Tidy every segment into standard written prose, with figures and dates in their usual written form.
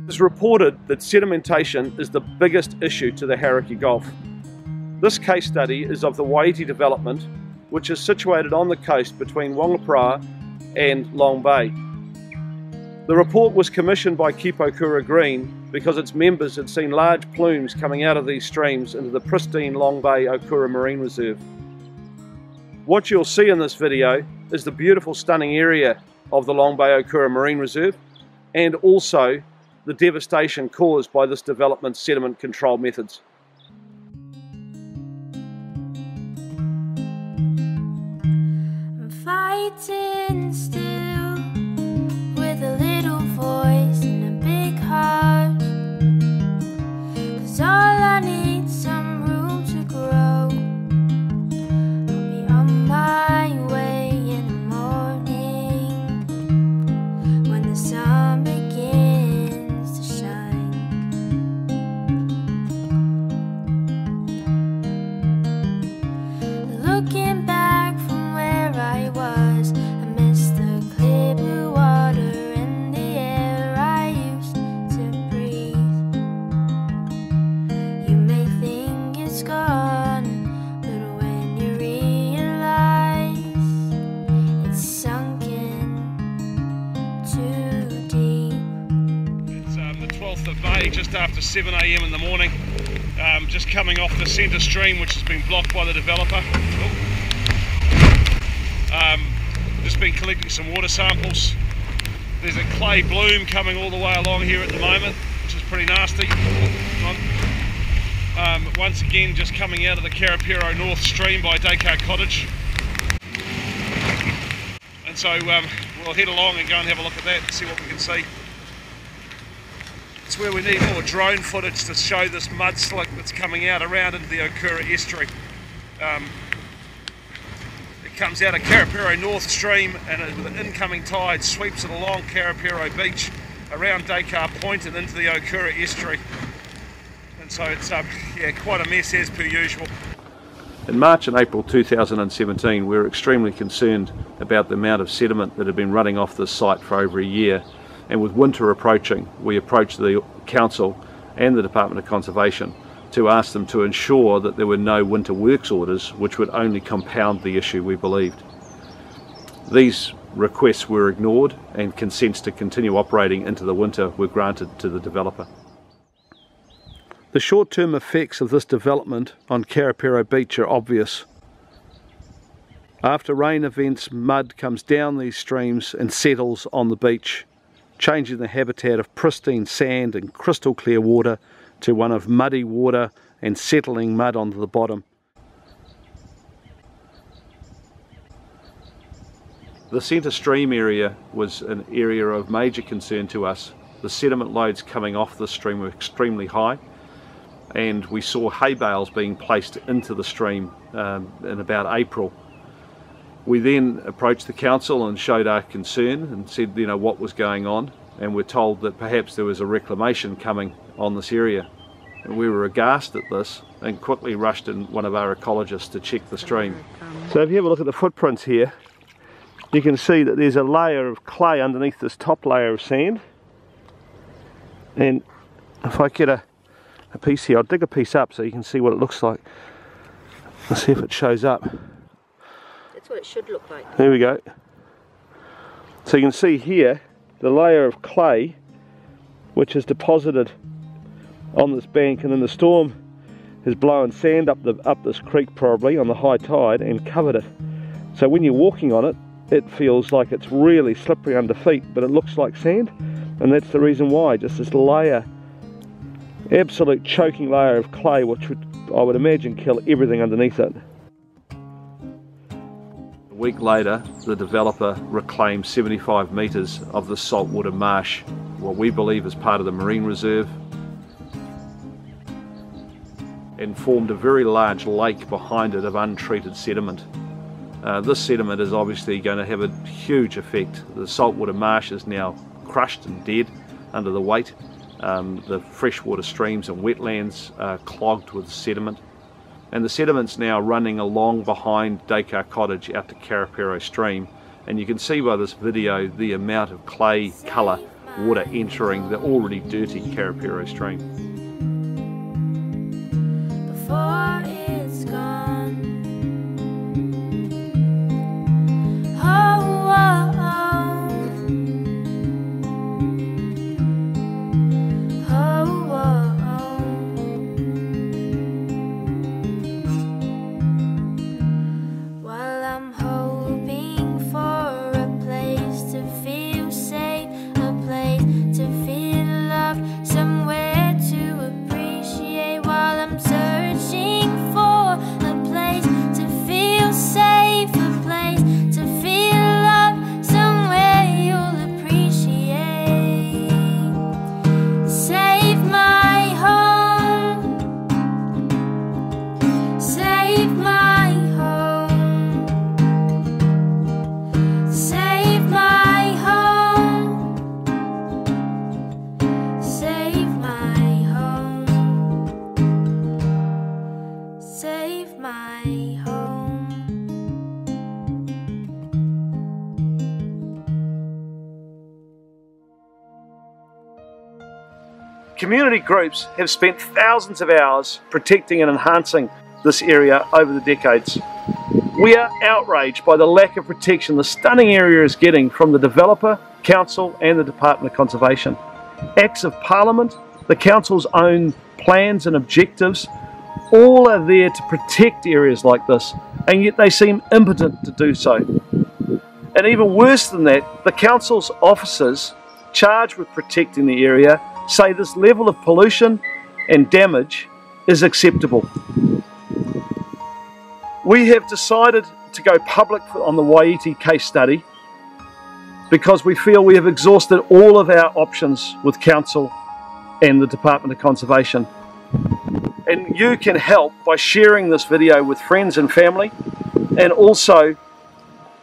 It's reported that sedimentation is the biggest issue to the Hauraki Gulf. This case study is of the Weiti development, which is situated on the coast between Wangapara and Long Bay. The report was commissioned by Kipokura Green because its members had seen large plumes coming out of these streams into the pristine Long Bay Okura Marine Reserve. What you'll see in this video is the beautiful, stunning area of the Long Bay Okura Marine Reserve, and also the devastation caused by this development's sediment control methods. I'm fighting still with a little voice and a big heart, 'cause all I need some room to grow. I'll be on my way in the morning when the sun begins to shine. Looking back from where I was, I miss the clear blue water and the air I used to breathe. You may think it's gone, but when you realize it's sunken too deep. It's the 12th of May, just after 7 AM in the morning. Just coming off the centre stream, which has been blocked by the developer. Just been collecting some water samples. There's a clay bloom coming all the way along here at the moment, which is pretty nasty. Once again, just coming out of the Karapiro North stream by Dakar Cottage. And so we'll head along and go and have a look at that and see what we can see. It's where we need more drone footage to show this mudslick that's coming out around into the Okura estuary. It comes out of Karapiro North stream and with an incoming tide sweeps it along Karapiro Beach, around Dakar Point and into the Okura estuary. And so it's yeah, quite a mess as per usual. In March and April 2017 we were extremely concerned about the amount of sediment that had been running off this site for over a year. And with winter approaching, we approached the Council and the Department of Conservation to ask them to ensure that there were no winter works orders, which would only compound the issue, we believed. These requests were ignored and consents to continue operating into the winter were granted to the developer. The short-term effects of this development on Karapiro Beach are obvious. After rain events, mud comes down these streams and settles on the beach, changing the habitat of pristine sand and crystal clear water to one of muddy water and settling mud onto the bottom. The centre stream area was an area of major concern to us. The sediment loads coming off the stream were extremely high, and we saw hay bales being placed into the stream in about April. We then approached the council and showed our concern and said, you know, what was going on, and we're told that perhaps there was a reclamation coming on this area. And we were aghast at this and quickly rushed in one of our ecologists to check the stream. So if you have a look at the footprints here, you can see that there's a layer of clay underneath this top layer of sand. And if I get a piece here, I'll dig a piece up so you can see what it looks like. Let's see if it shows up. That's what it should look like. There we go. So you can see here the layer of clay which is deposited on this bank, and then the storm has blown sand up this creek probably on the high tide and covered it. So when you're walking on it, it feels like it's really slippery under feet, but it looks like sand, and that's the reason why. Just this layer, absolute choking layer of clay, which would, I would imagine, kill everything underneath it. A week later, the developer reclaimed 75 metres of the saltwater marsh, what we believe is part of the marine reserve, and formed a very large lake behind it of untreated sediment. This sediment is obviously going to have a huge effect. The saltwater marsh is now crushed and dead under the weight. The freshwater streams and wetlands are clogged with sediment. And the sediment's now running along behind Dakar Cottage out to Karapiro Stream. And you can see by this video the amount of clay colour water entering the already dirty Karapiro stream. Before it's gone. Oh, oh, oh. Oh, oh, oh. While I'm hoping for a place to feel safe, a place to feel loved, somewhere to appreciate, while I'm searching for a place to feel safe, a place to feel loved, somewhere you'll appreciate. Save my home, save my home, save my home, save my home, save my home. Community groups have spent thousands of hours protecting and enhancing this area over the decades. We are outraged by the lack of protection the stunning area is getting from the developer, council and the Department of Conservation. Acts of Parliament, the council's own plans and objectives, all are there to protect areas like this, and yet they seem impotent to do so. And even worse than that, the council's officers charged with protecting the area say this level of pollution and damage is acceptable. We have decided to go public on the Weiti case study because we feel we have exhausted all of our options with Council and the Department of Conservation. And you can help by sharing this video with friends and family, and also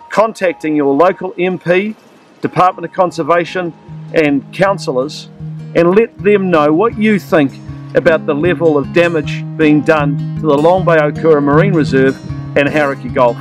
contacting your local MP, Department of Conservation and councillors, and let them know what you think about the level of damage being done to the Long Bay Okura Marine Reserve and Hauraki Gulf.